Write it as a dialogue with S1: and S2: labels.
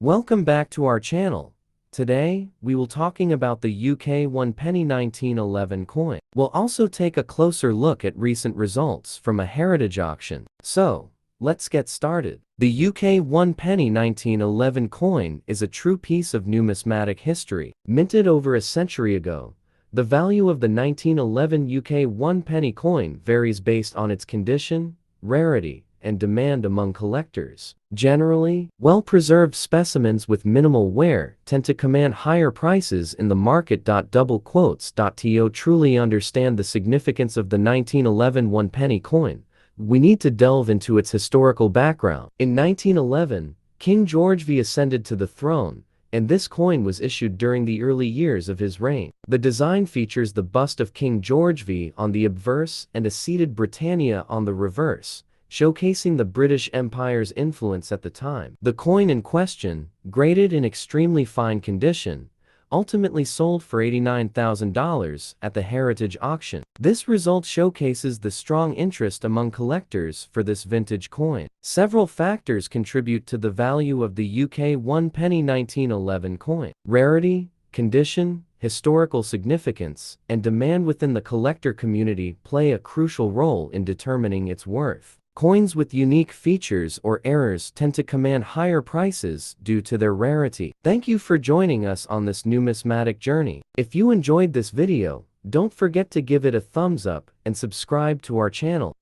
S1: Welcome back to our channel. Today, we will talking about the UK 1 penny 1911 coin. We'll also take a closer look at recent results from a heritage auction. So, let's get started. The UK 1 penny 1911 coin is a true piece of numismatic history. Minted over a century ago, the value of the 1911 UK 1 penny coin varies based on its condition, rarity, and demand among collectors. Generally, well-preserved specimens with minimal wear tend to command higher prices in the market. To truly understand the significance of the 1911 one-penny coin, we need to delve into its historical background. In 1911, King George V ascended to the throne, and this coin was issued during the early years of his reign. The design features the bust of King George V on the obverse and a seated Britannia on the reverse, showcasing the British Empire's influence at the time. The coin in question, graded in extremely fine condition, ultimately sold for $89,000 at the Heritage Auction. This result showcases the strong interest among collectors for this vintage coin. Several factors contribute to the value of the UK 1 penny 1911 coin. Rarity, condition, historical significance, and demand within the collector community play a crucial role in determining its worth. Coins with unique features or errors tend to command higher prices due to their rarity. Thank you for joining us on this numismatic journey. If you enjoyed this video, don't forget to give it a thumbs up and subscribe to our channel.